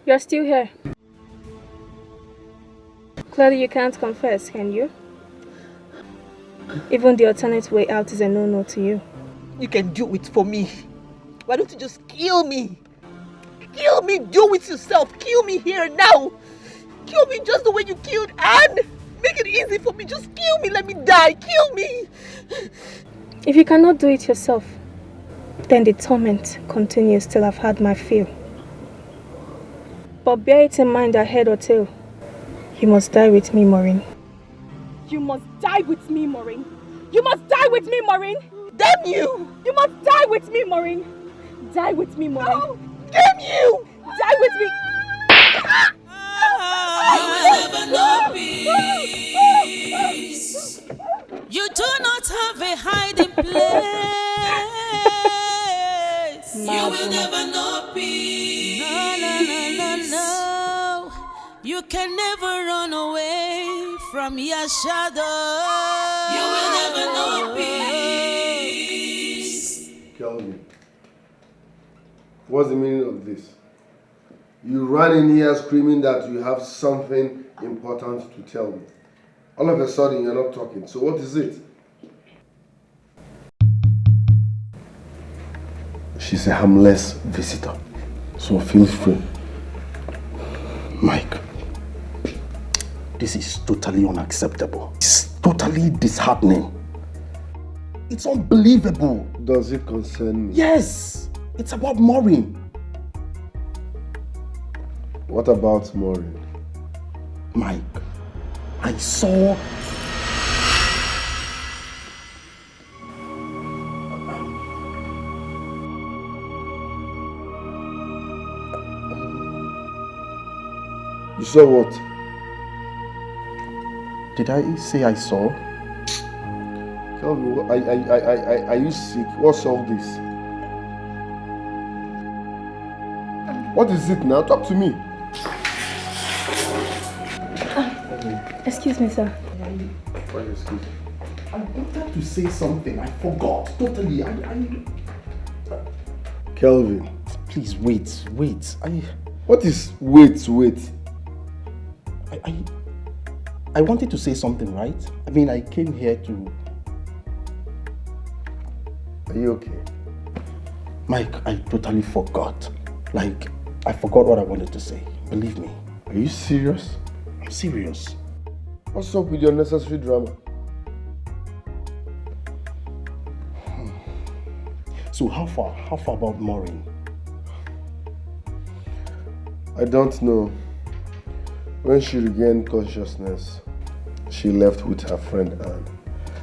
You're still here. Clearly you can't confess, can you? Even the alternate way out is a no-no to you. You can do it for me. Why don't you just kill me? Kill me, do it yourself. Kill me here and now. Kill me just the way you killed Anne. Make it easy for me. Just kill me. Let me die. Kill me. If you cannot do it yourself, then the torment continues till I've had my fill. But bear it in mind that head or tail, you must die with me, Maureen. You must die with me, Maureen. You must die with me, Maureen. Damn you! You must die with me, Maureen. Die with me, Maureen. No. Damn you! Die with me. You will never know peace. You do not have a hiding place. You will never know peace. No. You can never run away from your shadow. You will never know peace. Kelvin, what's the meaning of this? You ran in here screaming that you have something important to tell me. All of a sudden, you're not talking. So what is it? She's a harmless visitor. So feel free. Mike, this is totally unacceptable. It's totally disheartening. It's unbelievable. Does it concern me? Yes, it's about Maureen. What about Maureen? Mike, I saw... You saw what? Did I say I saw? Kelvin, are you sick? What's all this? What is it now? Talk to me. Excuse me, sir. Why excuse me? I wanted to say something. I forgot. Totally. Kelvin. Please, wait. What is wait? I wanted to say something, right? I mean, I came here to... Are you okay? Mike, I totally forgot. Like, I forgot what I wanted to say. Believe me. Are you serious? I'm serious. What's up with your unnecessary drama? So how far about Maureen? I don't know. When she regained consciousness, she left with her friend Anne,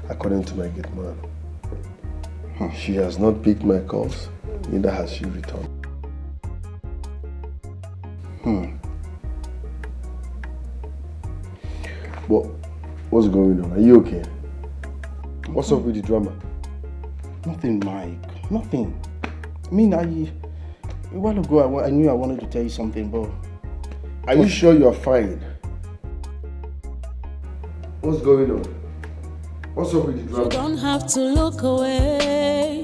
according to my gate man. She has not picked my calls, neither has she returned. But what's going on? Are you okay? What's up with the drama? Nothing, Mike. Nothing. I mean, a while ago, I knew I wanted to tell you something, but... Are you sure you're fine? What's going on? What's up with the drama? You don't have to look away.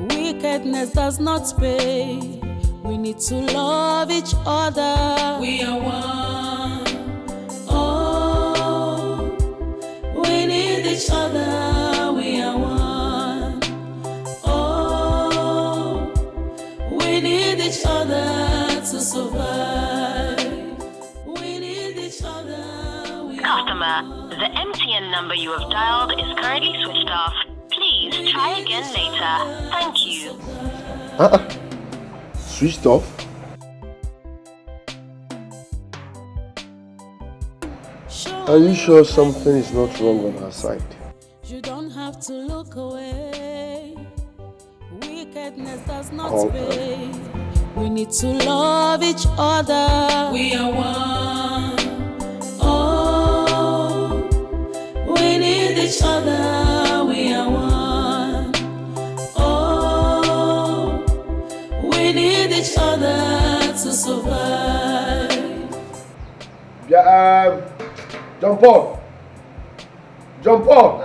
Wickedness does not pay. We need to love each other. We are one. Oh, we need each other. We are one. Oh, we need each other to survive. We need each other. Customer, the MTN number you have dialed is currently switched off. Please try again later. Thank you. Switched off? Are you sure something is not wrong on her side? You don't have to look away. Wickedness does not Call pay. We need to love each other. We are one. Oh, we need each other. We are one. Oh, we need each other to survive. Yeah, jump up! Jump up!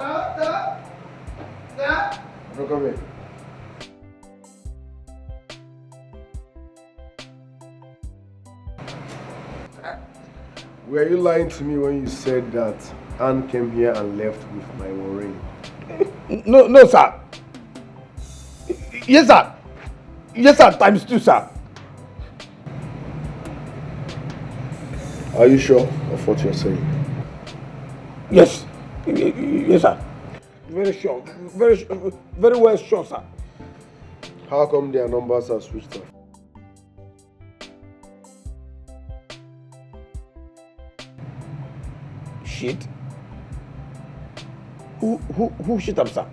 No, come here. Were you lying to me when you said that Anne came here and left with my ring? No, sir. Yes, sir. Yes, sir. Times 2, sir. Are you sure of what you're saying? Yes. Yes, sir. Very sure. Very well sure, sir. How come their numbers are switched off? Shit. Who shit up, sir?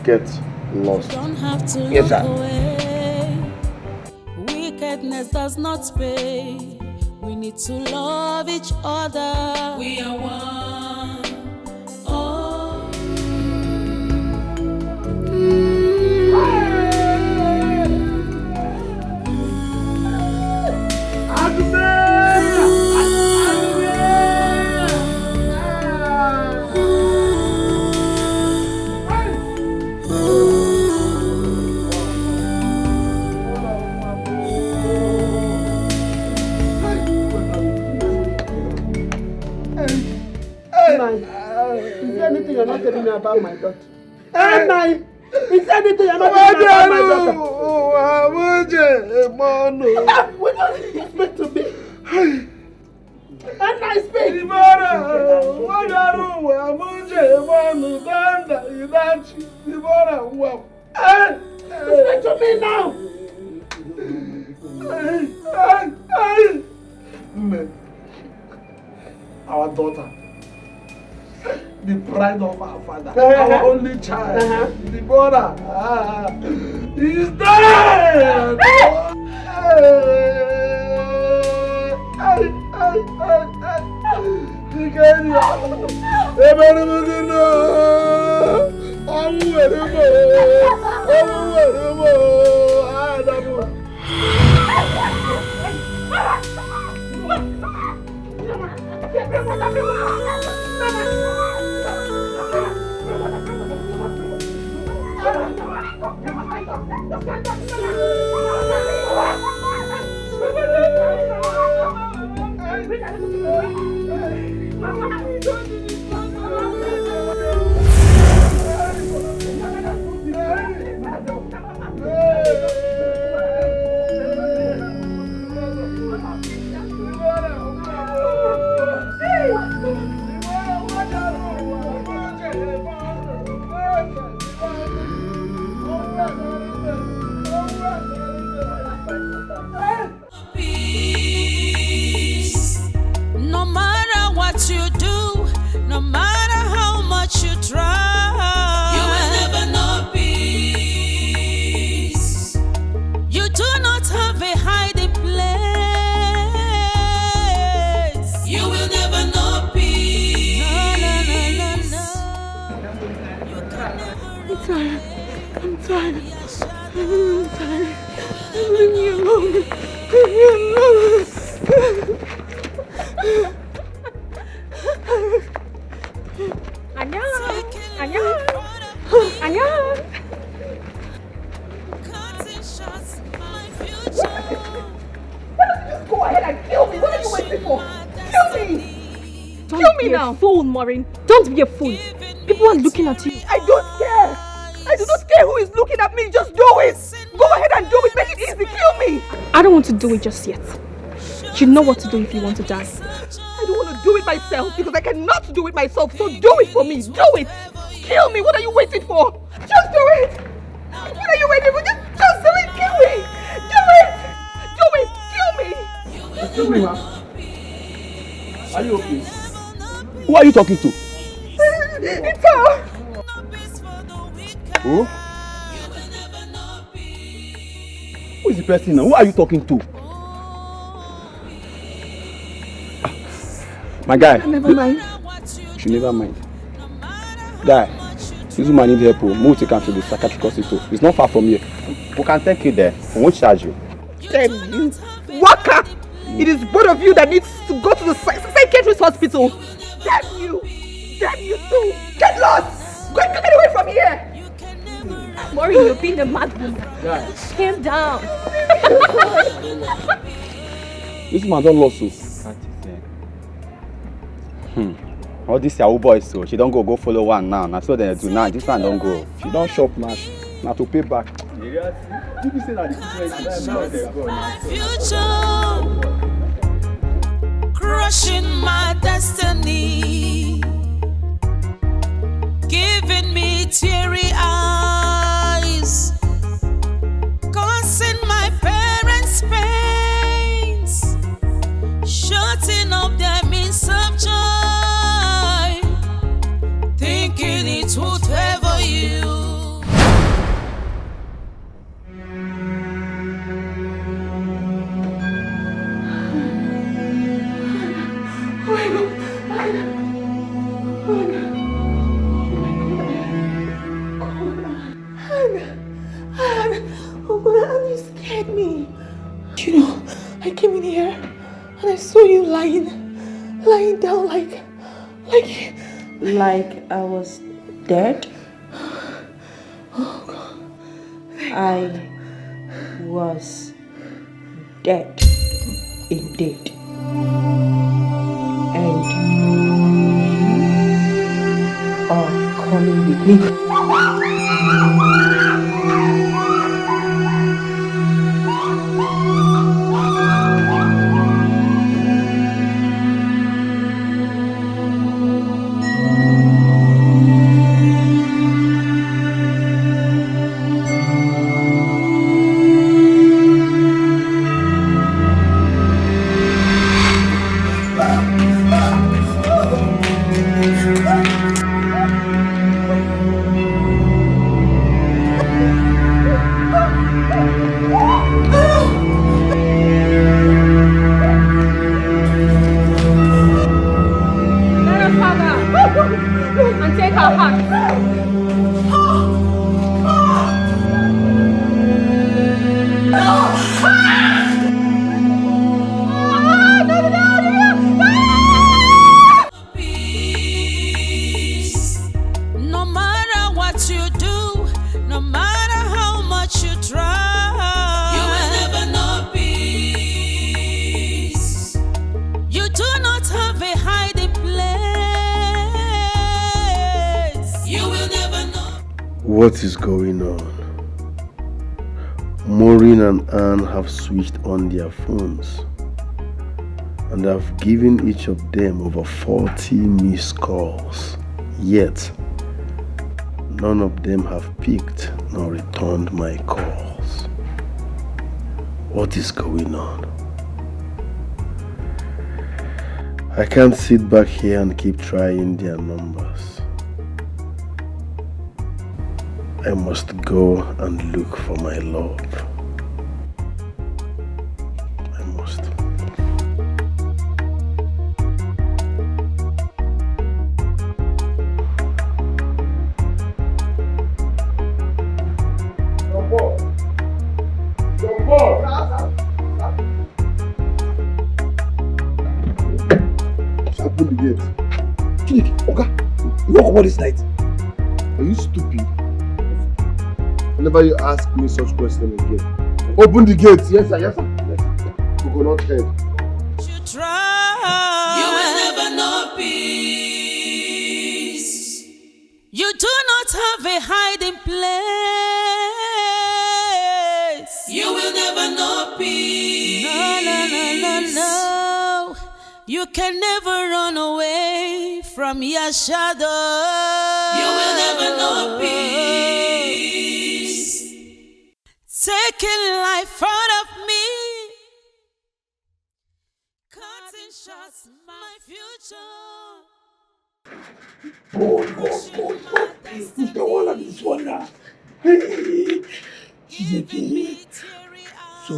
Get lost. Don't have to Yes, look sir. away. Wickedness does not pay. We need to love each other. We are one. Oh. Is there anything you're not telling me about my daughter? Hey, is there anything you're not telling me about my daughter? What do you expect to be? And I speak. Speak to me now. Our daughter, the pride of our father, our only child, Deborah, is dead! No matter what you do, no matter how much you try, you will never know peace. You do not have a hiding place. You will never know peace. No. You can never I'm tired. Leave me alone. Leave me alone. Anya. Go ahead and kill me. What are you waiting for? Kill me. Don't be a fool, Maureen. Don't be a fool. People are looking at you. I don't care. I do not care who is looking at me. Just do it. Go ahead and do it. Make it easy. Kill me. I don't want to do it just yet. You know what to do if you want to die. I don't want to do it myself because I cannot do it myself. So do it for me. Do it. Kill me. What are you waiting for? Just do it. What are you waiting for? Just do it. Kill me. Do it. Do it. Kill me. Excuse me, ma'am. Are you okay? Who are you talking to? It's her. Who? Who is the person now? Who are you talking to? My guy. Never mind. You should never mind. Guy, this woman needs help. Move to come to the psychiatric hospital. It's not far from here. We can take you there. We won't charge you. Damn you. Waka! It is both of you that needs to go to the psychiatrist hospital. Damn you. Damn you too. Get lost. Get away from here. Maureen, you're being a mad woman. Guy. Calm down. This man don't lost so. All these Yahoo boys so she don't go follow one now. Now so they do now. This one don't go. She don't shop now. Now to pay back. My future, crushing my destiny, giving me teary eyes, causing my parents pains, shutting up their means of joy, thinking it would favor you. You scared me. You know, I came in here and I saw you lying down like I was dead. Oh God. I was dead, indeed. And you are coming with me. And take our hearts. No matter what you do, no matter how much you try, you will never know peace. You do not have a hiding place. You will never know. What is going on? Maureen and Anne have switched on their phones and I've given each of them over 40 missed calls. Yet, none of them have picked nor returned my calls. What is going on? I can't sit back here and keep trying their numbers. I must go and look for my love. I must. Open the gate. Chineke, Oga, you walk about this night. Are you stupid? Whenever you ask me such questions again, open the gate. Yes, sir. Yes, sir. We will not head. You try, you will never know peace. You do not have a hiding place. You will never know peace. No. You can never run away from your shadow. You will never know peace. Taking life out of me, cutting shots my future. God. Who's the one on this one now? Hey, so,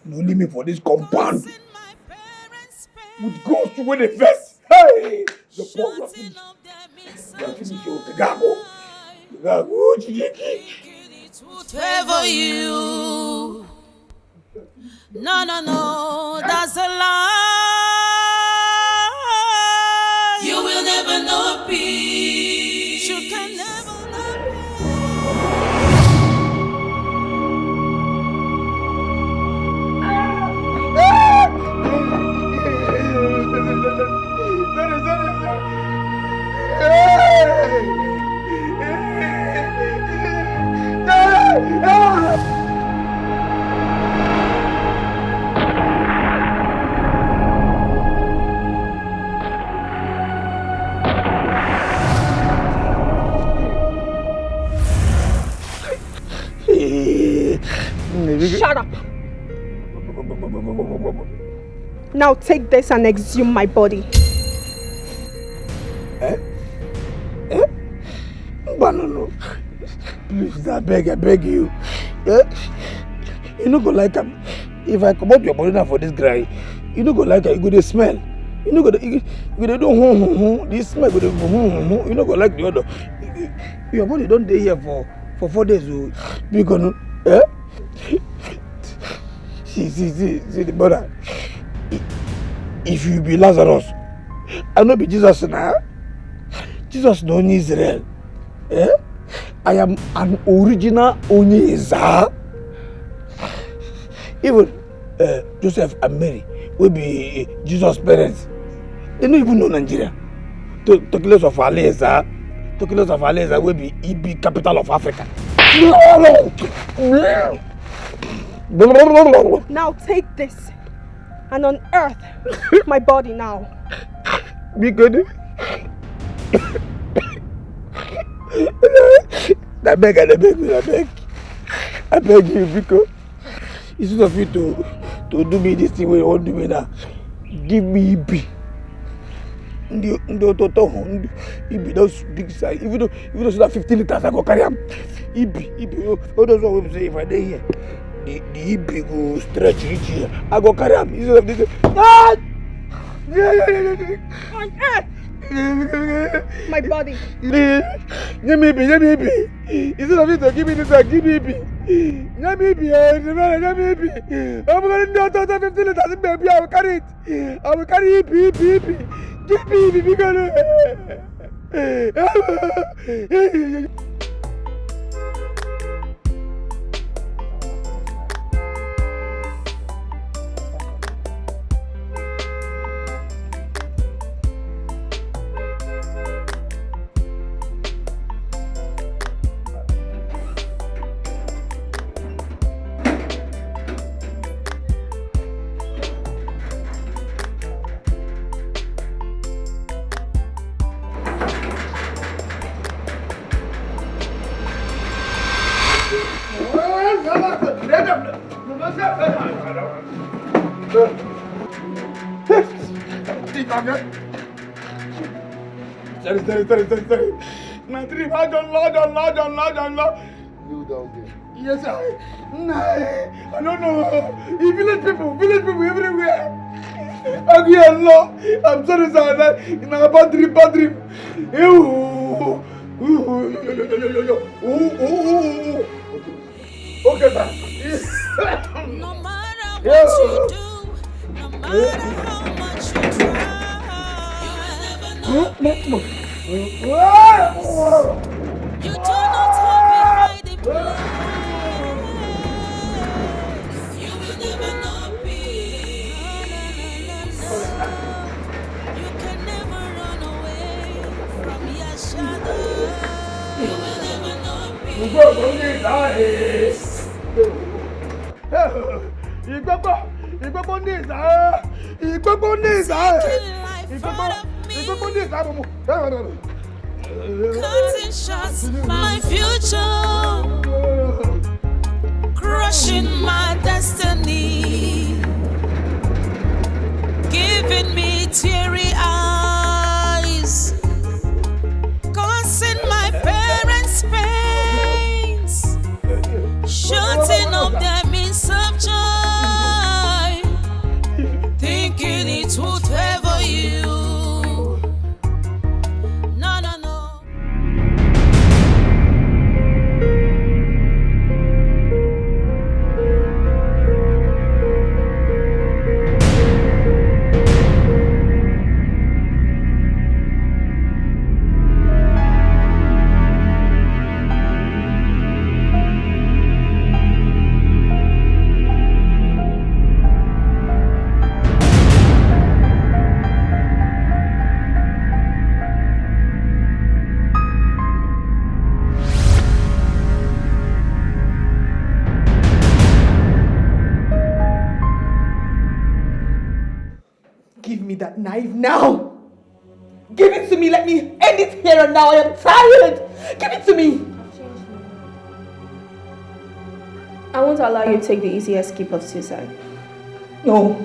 no leave me for this compound. With ghosts to win the first. Hey, the poor you are finished. You are finished with the gago. Favor you. No, that's a lie. You will never know peace. You can never know peace. Shut up. Now take this and exhume my body. No. Please, I beg you. You no go like him. If I come out your body now for this guy, you no go like it. You go to smell. You no go to do this smell. Go to you no go like the other. Your body don't stay here for 4 days. You gonna see the brother. If you be Lazarus, I no be Jesus now. Jesus no only Israel. I am an original Onyeza. Even Joseph and Mary will be Jesus' parents. They don't even know Nigeria. Tokilos of Aleza will be EB capital of Africa. Now take this and unearth my body now. Be good. I beg you, because instead of you to do me this thing where you want to do me now, give me EB. EB those big size. Even though it's not 15 liters, I go carry them. EB. All those ones say if I dey here, the EB go stretch reach here. I go carry them. Instead of this. My body. Give me EB. Instead of you to give me this, give me EB. Give me EB. I'm going to do 15 liters, baby. I will carry it. I will carry EB. Give me EB. Sorry. My dream, I don't know. You down there. Yes, I don't know. Village people everywhere. Again, I'm sorry, sir. In a bad dream. Okay, sir. No matter what you do, no matter how much you try, you will never know. You do not have a hiding place. You will never know peace. You can never run away from your shadow. You will never know peace. Cutting shots, my future, crushing my destiny, giving me teary eyes, causing my parents pains, shutting up their means of joy, thinking it would favor you. Give me that knife now! Give it to me! Let me end it here and now! I am tired! Give it to me! I want won't allow you to take the easy escape of suicide. No.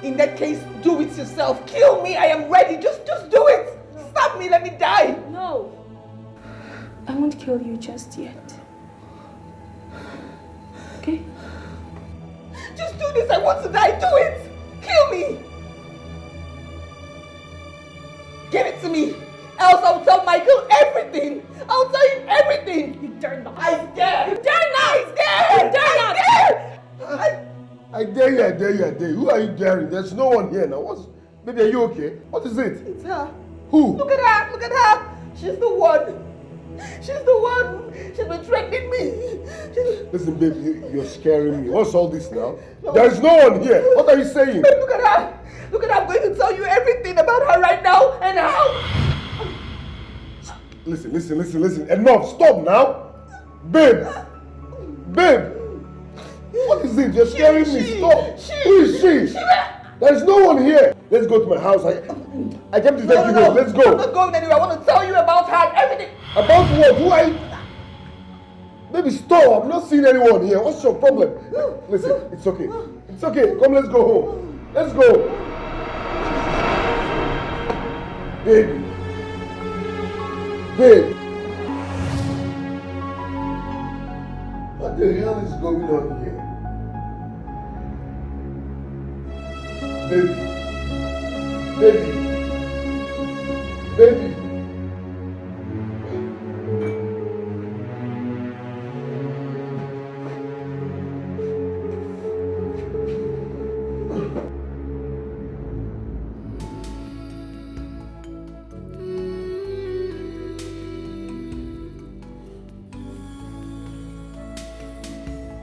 In that case, do it yourself. Kill me. I am ready. Just do it. Stop me. Let me die. No. I won't kill you just yet. Okay? Just do this. I want to die. Do it. Kill me. Give it to me. Else I'll tell Michael everything. I'll tell him everything. You dare not. I dare. You dare not. I dare. You dare not. I dare you, I dare you, I dare you. Who are you daring? There's no one here now. Baby, are you okay? What is it? It's her. Who? Look at her. Look at her. She's the one. She's the one. She's been threatening me. Listen, baby, you're scaring me. What's all this now? No. There is no one here. What are you saying? Look at her. Look at her. I'm going to tell you everything about her right now and how. Listen. Enough. Stop now. Babe. What is it? You're scaring me. Stop. Who is she? There's no one here. Let's go to my house. I came to take you home. Let's go. I'm not going anywhere. I want to tell you about her and everything. About what? Who are you? Baby, stop. I'm not seeing anyone here. What's your problem? Listen, it's okay. It's okay. Come, let's go home. Let's go. Babe. What the hell is going on here? Baby.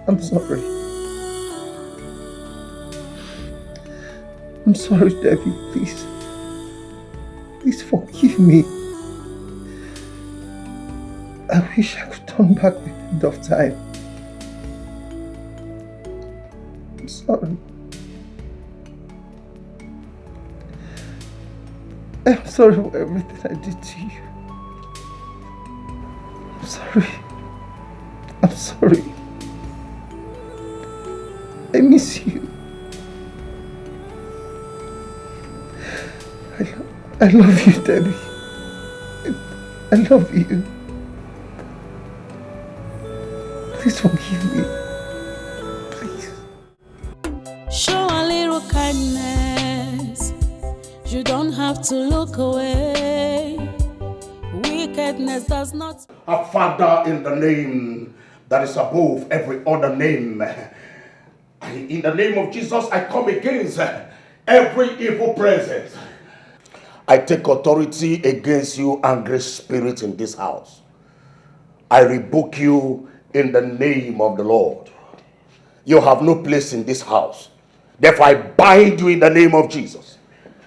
I'm sorry. I'm sorry, Debbie. Please forgive me. I wish I could turn back the end of time. I'm sorry. I'm sorry for everything I did to you. I'm sorry. I miss you. I love you, Debbie. I love you. Please forgive me. Please. Show a little kindness. You don't have to look away. Wickedness does not. Our Father, in the name that is above every other name, in the name of Jesus, I come against every evil presence. I take authority against you, angry spirit in this house. I rebuke you in the name of the Lord. You have no place in this house. Therefore, I bind you in the name of Jesus.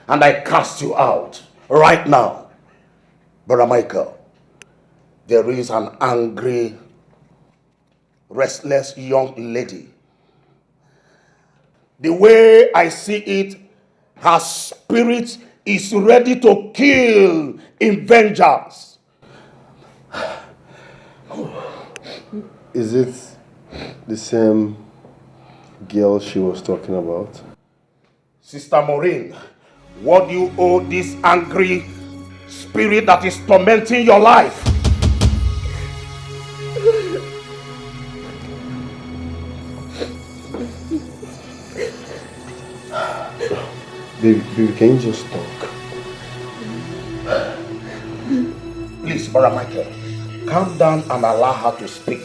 And I cast you out right now. Brother Michael, there is an angry, restless young lady. The way I see it, her spirit is ready to kill in vengeance. Is it the same girl she was talking about? Sister Maureen, what do you owe this angry spirit that is tormenting your life? Baby, can you just talk? Please, Brother Michael, calm down and allow her to speak.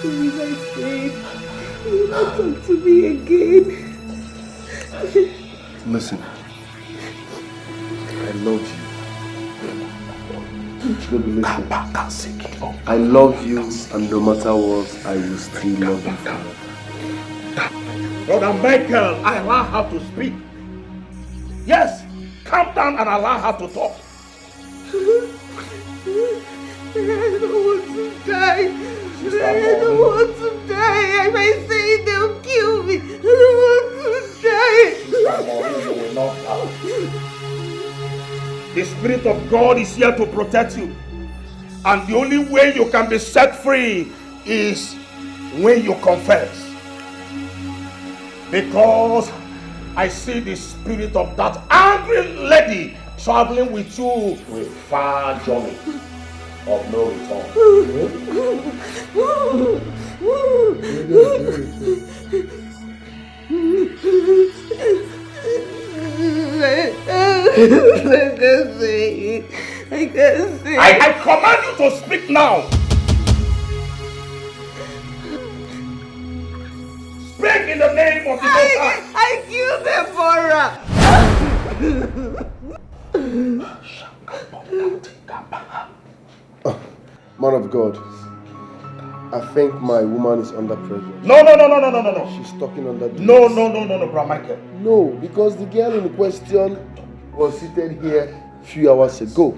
Please, I said, you don't talk to me again. Listen, I love you. Baby, listen. I love you, and no matter what, I will still love you. Brother Michael, I allow her to speak. Yes, calm down and allow her to talk. I don't want to die. I don't want to die. If I say it, they'll kill me. I don't want to die. Sister Maureen, you will not die. The Spirit of God is here to protect you. And the only way you can be set free is when you confess. Because I see the spirit of that angry lady traveling with you with far journey of no return. I can't say. I command you to speak now. Speak in the name of the Most High. I killed Deborah. Man of God, I think my woman is under pressure. No. She's talking under duress. No, Bro Michael. No, because the girl in question was seated here a few hours ago.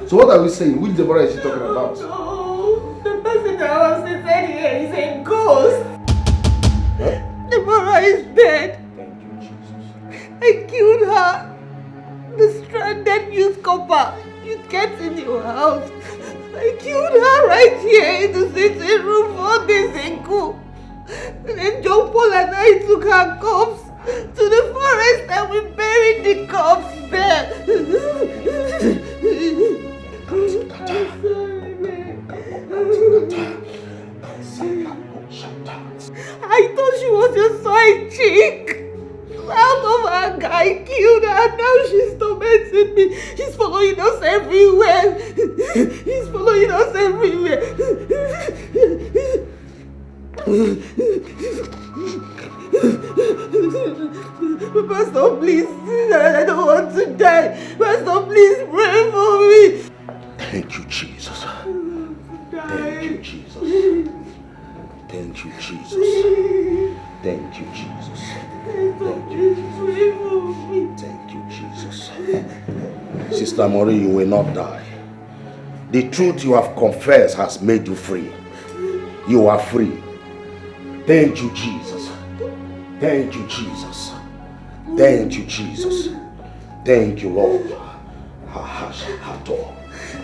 So what are we saying? Which Deborah is she talking about? No, the person that was seated here is a ghost. Huh? Deborah is dead. Thank you, Jesus. I killed her. The stranded newspaper you kept in your house. I killed her right here in the sitting room 4 days ago. And then John Paul and I took her corpse to the forest and we buried the corpse there. I'm sorry, man. I thought she was your side chick. Out of anger, I killed her. Now she's tormenting me. She's following us everywhere. He's following us everywhere. Pastor, please. I don't want to die. Pastor, please pray for me. Thank you, Jesus. Thank you, Jesus. Thank you, Jesus. Thank you, Jesus. Thank you, Jesus. Thank you, Jesus. Sister Maureen, you will not die. The truth you have confessed has made you free. You are free. Thank you, Jesus. Thank you, Jesus. Thank you, Jesus. Thank you, Lord.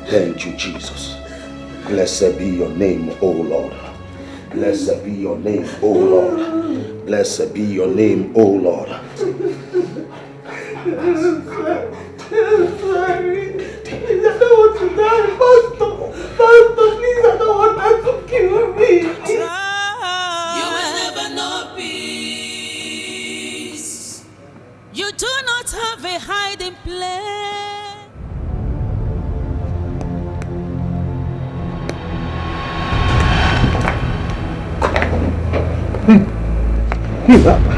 Thank you, Jesus. Blessed be your name, O Lord. Blessed be your name, O Lord. Blessed be your name, O Lord. I'm sorry. Please, I don't want to die. Pastor, please, I don't want her to kill me. You will never know peace. You do not have a hiding place.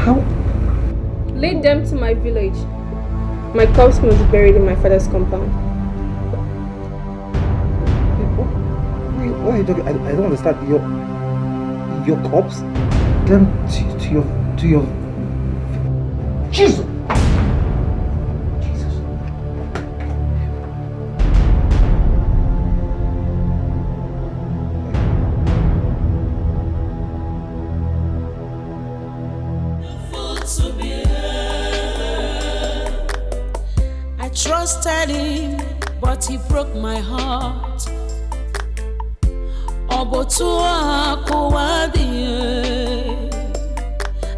How? Lead them to my village. My corpse must be buried in my father's compound. What are you talking? I don't understand. Your corpse? Them to your Jesus. I trusted him, but he broke my heart.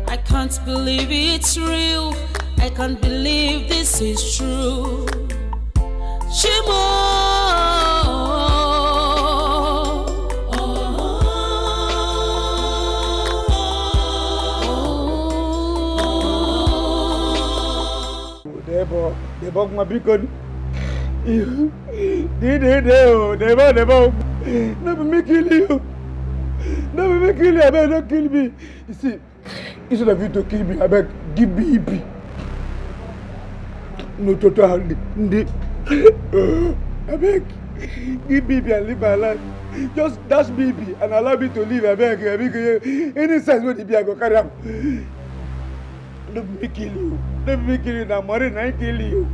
I can't believe it's real. I can't believe this is true. Shimo. Debo my beacon. Debo. Never me kill you. Never me kill you. I beg, don't kill me. You see, instead of you to kill me, I beg, give me EP. No total handy. I beg, give me EP and live my life. Just dash me EP and allow me to live. I beg, any sense when EP I go carry out. Let me kill you. Let me kill you. Now, Maureen, I kill you.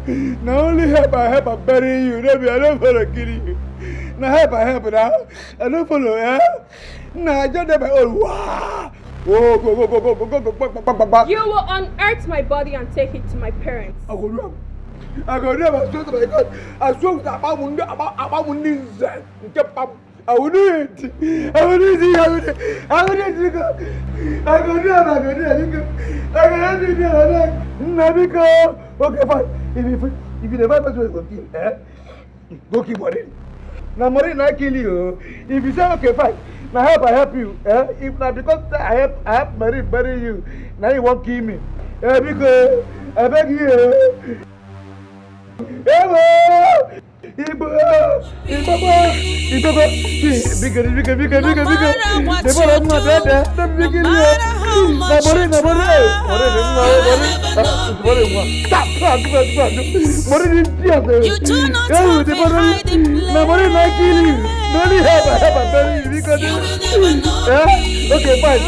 Now only help I bury you. Maybe I don't follow kill you. Now help I now. I don't follow, eh? Now I just my own. Wow. Go. You will unearth my body and take it to my parents. I go do I swear to my God. I swear to about I will do it. I will do it. I will do it. I will do it. I will do it. I will do it. I will do it. Okay, fine. If you never pass away, go kill. Go keep Maureen. Now Maureen, I kill you. If you say okay, fine. Now I help you. If not because I help Maureen bury you. Now you won't kill me. Because I beg you. Hello. Ibo. Bigger. Okay, fine.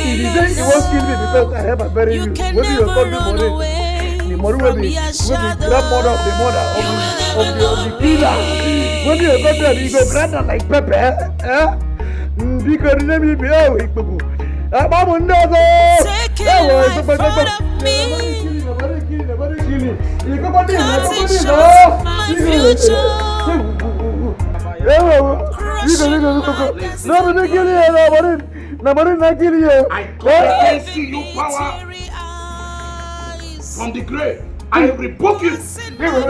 If you say you won't kill me because I have a bury you, what do you call me Maureen? The Maureen will be grandmother of the mother of the killer. When you go there, you go grant her like pepper, because the name will be oh, I'm on the I come against you, power from the grave. I rebuke you. Send me. I come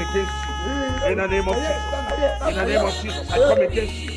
against you. In the name of Jesus. In the name of Jesus, I come against you.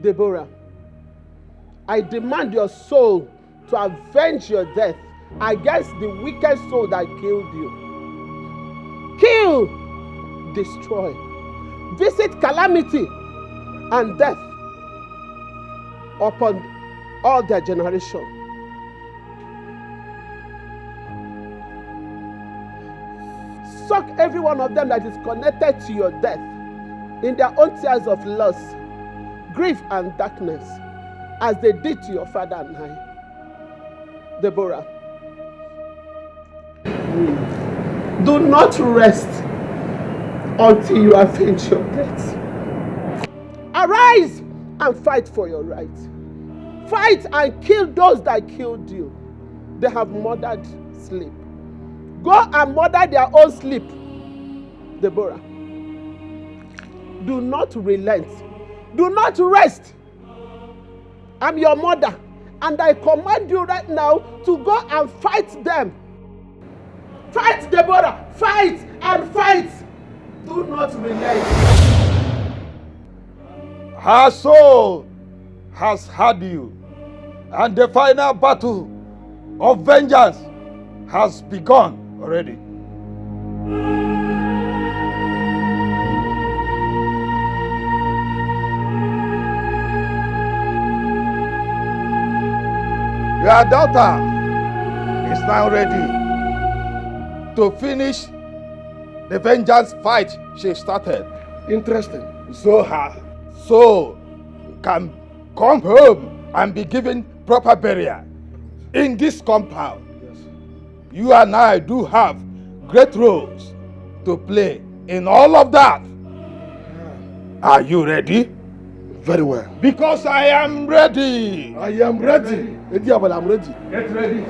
Deborah, I demand your soul to avenge your death against the wicked soul that killed you. Kill, destroy, visit calamity and death upon all their generation. Suck every one of them that is connected to your death in their own tears of loss, grief and darkness, as they did to your father and I. Deborah, do not rest until you avenge your death. Arise and fight for your right. Fight and kill those that killed you. They have murdered sleep. Go and murder their own sleep. Deborah, do not relent. Do not rest. I'm your mother, and I command you right now to go and fight them. Fight, Deborah. Fight and fight. Do not relent. Her soul has had you, and the final battle of vengeance has begun already. Your daughter is now ready to finish the vengeance fight she started. Interesting. So her soul can come home and be given proper burial in this compound. Yes. You and I do have great roles to play in all of that. Are you ready? Very well. Because I am ready. I am ready. I'm ready. Get ready.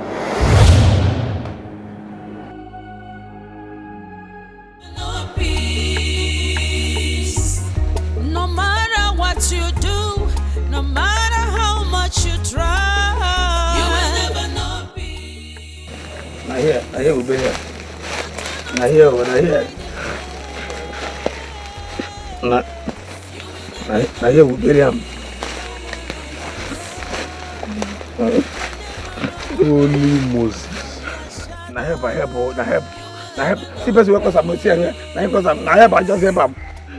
No peace. No matter what you do, no matter how much you try, you will never know peace. I hear, we'll be here. I hear what I hear. I hear, we'll be here. Holy Moses. I help. See, person work I'm here. Now help I just help am.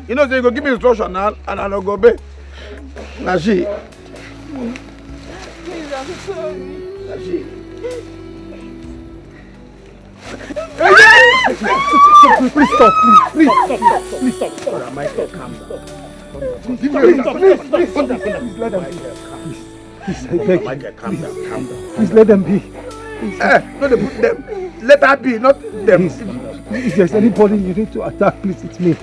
You know, say you go give me instruction now, and I don't go obey. Now she. Please, I'm sorry. Now she. Please stop, please stop. Michael, calm down. Please let them be. Please, I beg. Michael, calm down. Please let them be. No, they put them. Let her be, not them. If there's anybody you need to attack, please, it's me.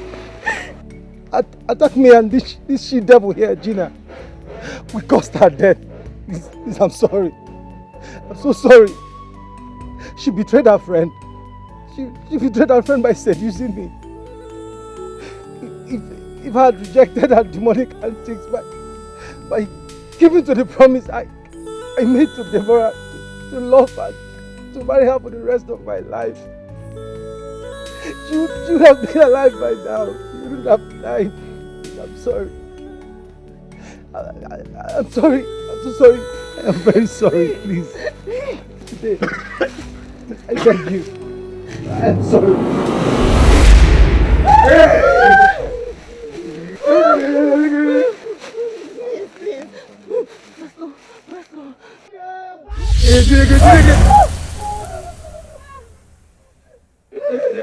Attack me and this she devil here, Gina. We caused her death. Please, I'm sorry. I'm so sorry. She betrayed her friend. She betrayed her friend by seducing me. If I had rejected her demonic antics by giving to the promise I made to Deborah to love her, to marry her for the rest of my life, she would have been alive by now. She wouldn't have died. I'm sorry. I'm sorry. I'm so sorry. I'm very sorry, please. Today, I beg you. I'm sorry.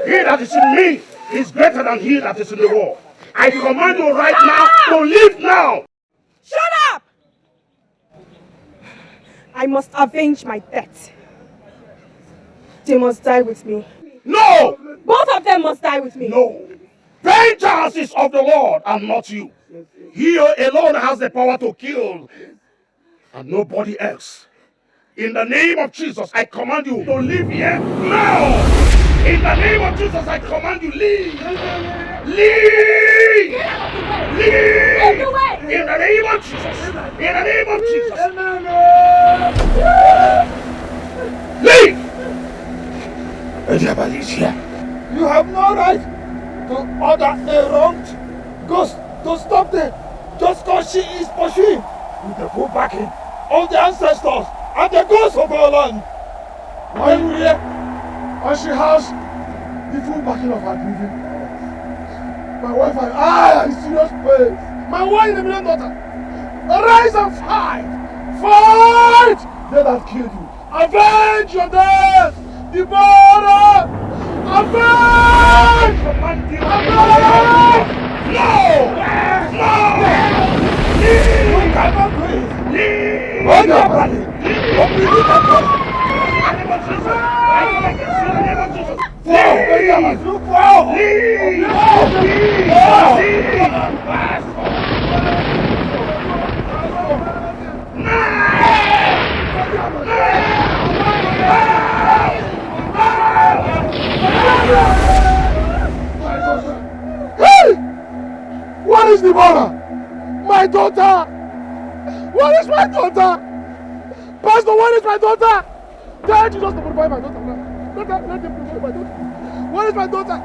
He that is in me is greater than he that is in the world. I command you right now to leave now. Shut up! I must avenge my death. They must die with me. No! Both of them must die with me. No. Vengeance is of the Lord and not you. He alone has the power to kill and nobody else. In the name of Jesus, I command you to leave here now. In the name of Jesus, I command you, leave. Leave. Leave. In the name of Jesus. In the name of Jesus. Leave. Everybody's here. You have no right to order a wronged ghost to stop them just because she is pursuing with the full backing of the ancestors and the ghosts of our land. Why are you here? And she has the full backing of her grieving powers. My wife and I are in serious pain. My wife and my daughter. Arise and fight! Fight! They that killed you. Avenge your death! Devour! Avenge! Avenge! No! No! Leave! You cannot breathe! Leave! Hold your body! Open the door! Hey! What is the matter? My daughter! What is my daughter? Pastor, what is my daughter? Tell Jesus to provide my daughter now. Let him provide my daughter. What is my daughter?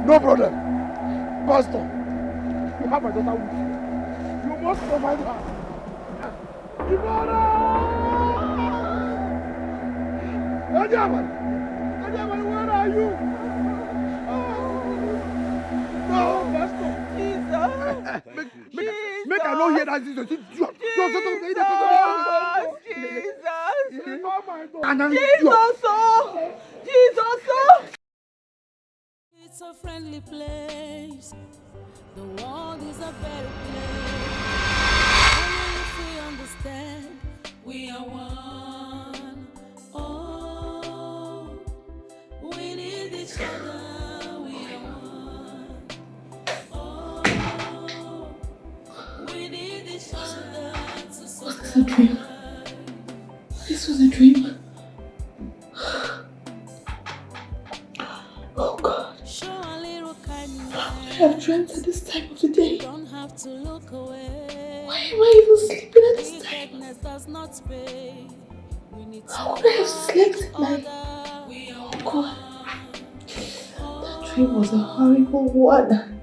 No problem. Pastor, you have my daughter with you. You must provide her. Ivana! Ajaman, where are you? No, Pastor. Jesus. Make I know hear that Jesus. Jesus. It's a friendly place. The world is a better place. Only if we understand we are one. Oh, we need each other. We are one. Oh, we need each other to survive. Was this a dream? This was a dream. Oh God. I have dreamt at this time of the day. Why am I even sleeping at this time? How could I have slept at night? Oh God. That dream was a horrible one.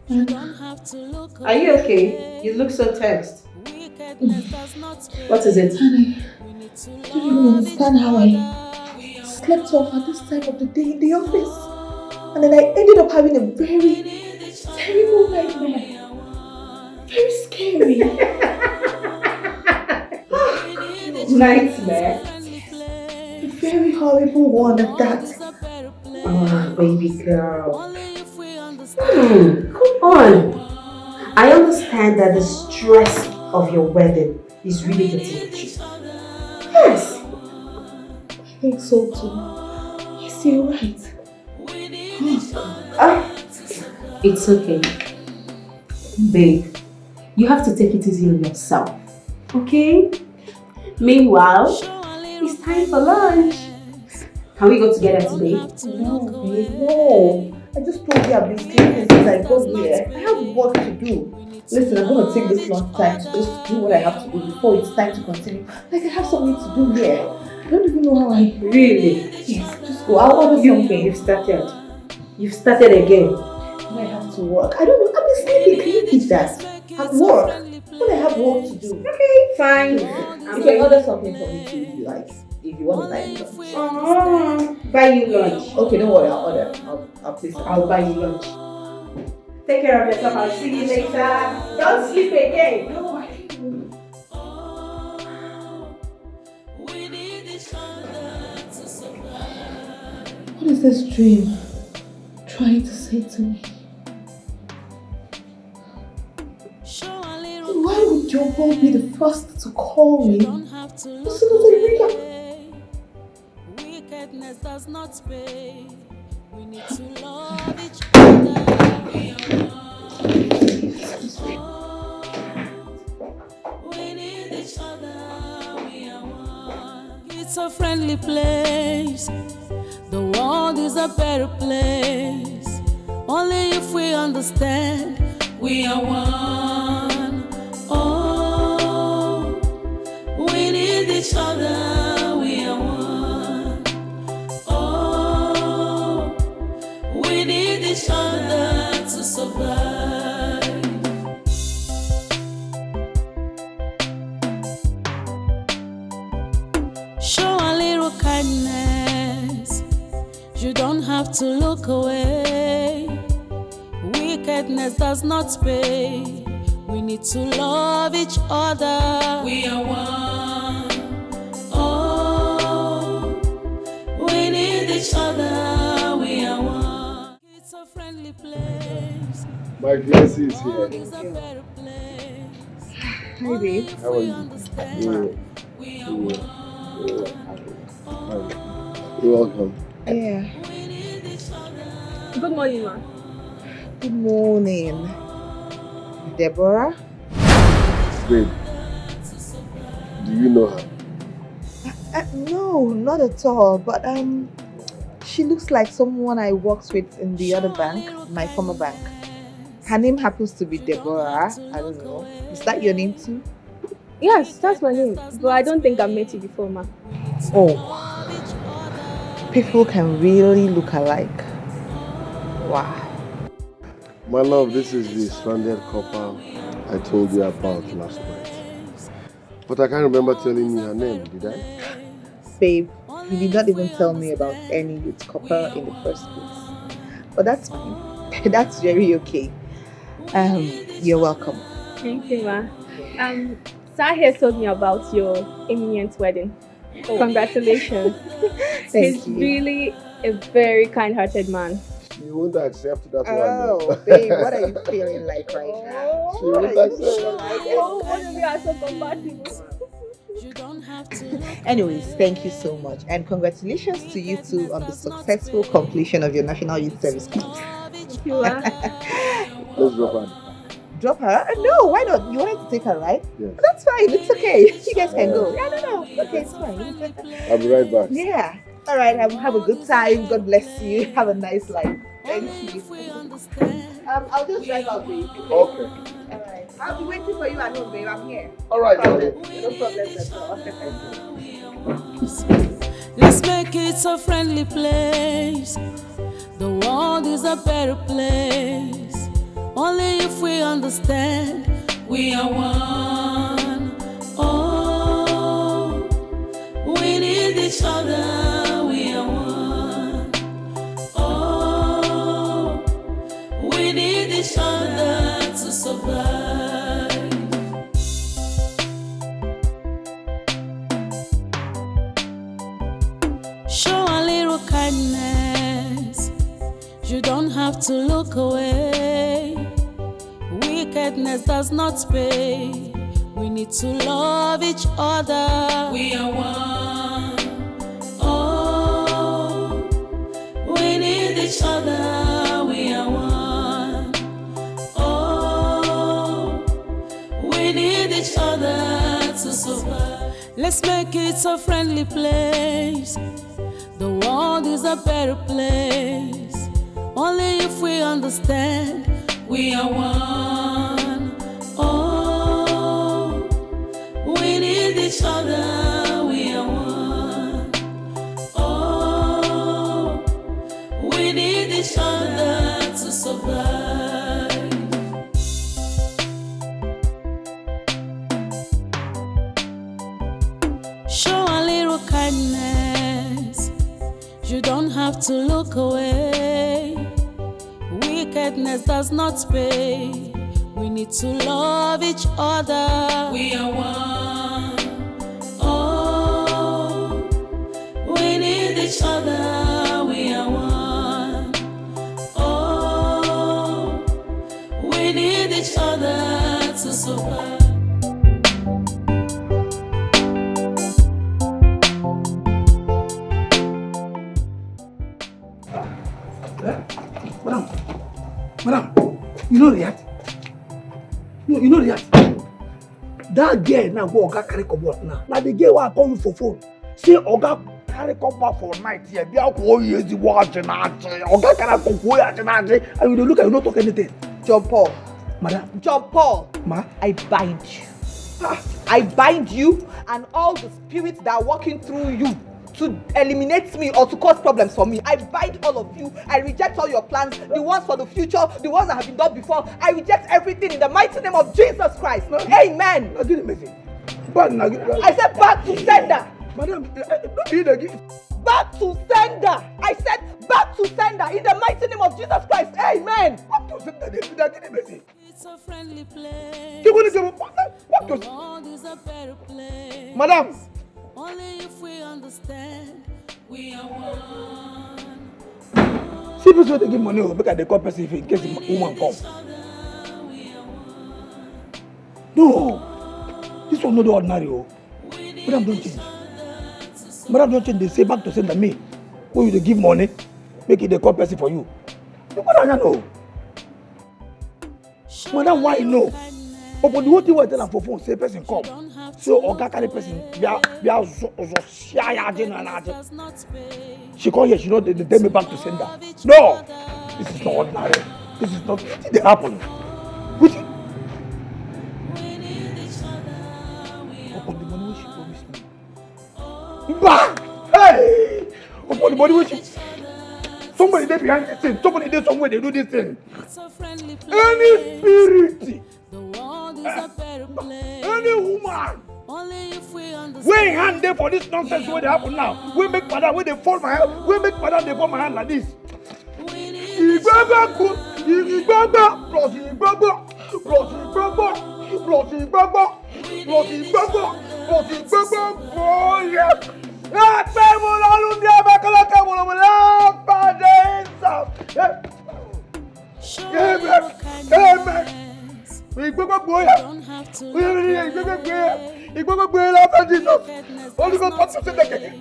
Are you okay? You look so tensed. What is it? And I don't even understand how I slept off at this time of the day in the office. And then I ended up having a very terrible nightmare. Very scary. Nightmare? A very horrible one at that. Oh, baby girl. Come on. I understand that the stress of your wedding is really getting to you. Yes. I think so too. Yes, you're right. It's okay. Babe, you have to take it easy on yourself. Okay? Meanwhile, it's time for lunch. Can we go together today? No, babe, no. I just told you I've been sleeping since I got here. I have work to do. Listen, I'm going to take this lunch time to just do what I have to do before it's time to continue. Like, I have something to do here. I don't even know how I... Really? Yes, just go. I'll order something. You've started. You've started again. I have to work. I don't know. I've been sleeping. Can you keep that? At work. When I have work to do. Okay, fine. You can order something for me too if you like. If you want to buy me lunch. Buy you lunch. Okay, don't worry. I'll order. I'll place it. I'll buy you lunch. Take care of yourself. I'll see you later. Don't sleep again. No, what is this dream trying to say to me? Why would your boy be the first to call me as soon as I wake up? Wickedness does not pay. We need to love each other. We need each other. We are one. It's a friendly place. The world is a better place. Only if we understand we are one. Oh, we need each other. We are one. Oh, we need each other to survive. Show a little kindness. You don't have to look away. Wickedness does not pay. We need to love each other. We are one. Oh, we need each other. We are one. It's a friendly place. My Gracie is here. Hi, babe. How are you? You're welcome. Yeah. Good morning, ma. Good morning. Deborah? Babe, do you know her? No, not at all. But she looks like someone I worked with in the other bank, my former bank. Her name happens to be Deborah. I don't know. Is that your name too? Yes, that's my name. But I don't think I've met you before, ma. Oh. People can really look alike. Wow. My love, this is the stranded couple I told you about last night. But I can't remember telling you her name, did I? Babe, you did not even tell me about any youth couple in the first place. But that's fine. That's very okay. You're welcome. Thank you, ma. Sir here told me about your imminent wedding. Oh. Congratulations. He's really a very kind-hearted man. She won't accept that one. Oh, babe, what are you feeling like right now? She won't accept. Oh, both of you are so compatible. Anyways, thank you so much. And congratulations to you two on the successful completion of your National Youth Service Corps. Thank you, ma. Let's drop her. Drop her? No, why not? You wanted to take her, right? Yes. That's fine. It's okay. You guys can go. I don't know. Okay, it's fine. I'll be right back. Yeah. All right. Have a good time. God bless you. Have a nice life. Thank you. I'll just drive out, babe. Okay. All right. I'll be waiting for you at home, babe. I'm here. All right. No problem at all. Let's make it a friendly place. The world is a better place. Only if we understand we are one. Oh, we need each other, we are one. Oh, we need each other to survive. Show a little kindness. You don't have to look away. Wickedness does not pay. We need to love each other. We are one. Oh, we need each other. We are one. Oh, we need each other to survive. Let's make it a friendly place. The world is a better place. Only if we understand we are one. Oh, we need each other. We are one. Oh, we need each other to survive. Show a little kindness. You don't have to look away. Wickedness does not pay. We need to love each other. We are one. Oh, we need each other. We are one. Oh, we need each other to survive. Madam, you know that? You know that? That girl now go Oga carry come out now. Now the girl will call you for phone. Say Oga carry come back for night here. Be out for years the watch and Oga carry come for years and you look at you not talk anything. John Paul. Madam. John Paul. Ma? I bind you. I bind you and all the spirits that are walking through you to eliminate me or to cause problems for me. I bind all of you. I reject all your plans, the ones for the future, the ones that have been done before. I reject everything in the mighty name of Jesus Christ. Amen. I said back to sender. Madam, back to sender. I said back to sender in the mighty name of Jesus Christ. Amen. It's a friendly place. Madam. Only if we understand we are one. See, people they give money because they call person in case the woman come. No, this one not the ordinary. Madam don't change. Madam don't change. They say back to send me. When you give money, make it the call person for you. Look what I know. Madam, why no? But the whole thing was tell her for phone, say person come. So Oga carry person, she call here, she know they tell me back to send her. No! This is not ordinary. This is not, what did happen? What did... Upon the money which she promised me. Bah! Hey! Upon the money which she... Somebody there behind this thing, somebody there somewhere they do this thing. Any spirit! Any woman we hand there for this nonsense where they happen now. We make father where they fall my hand. We make father they fall my hand like this. Oh yes. Amen. We go boy. We go boy after Jesus. Only God wants to say that.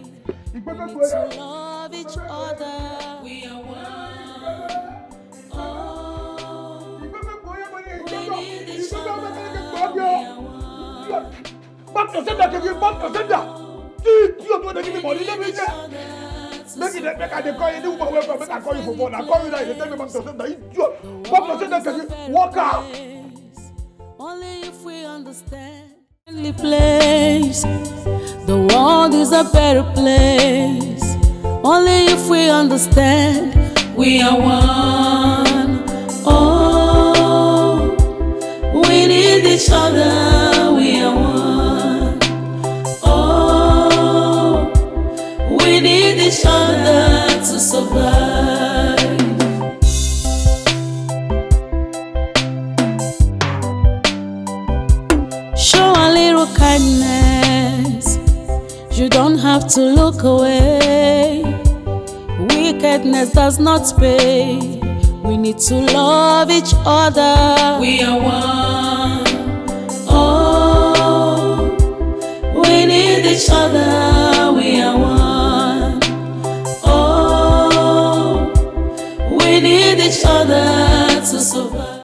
We go boy. Love each other. We are one. Oh, we need each other. Back to sender again. Back to sender. You don't want to give me money. Let me make it make I call you. Woman welcome. Make I call you for phone. I call you now. You tell me back to sender. You back to sender again. Walk out. Only if we understand. Friendly place. The world is a better place. Only if we understand we are one. Oh. through kindness. You don't have to look away. Wickedness does not pay. We need to love each other. We are one. Oh, we need each other. We are one. Oh, we need each other to survive.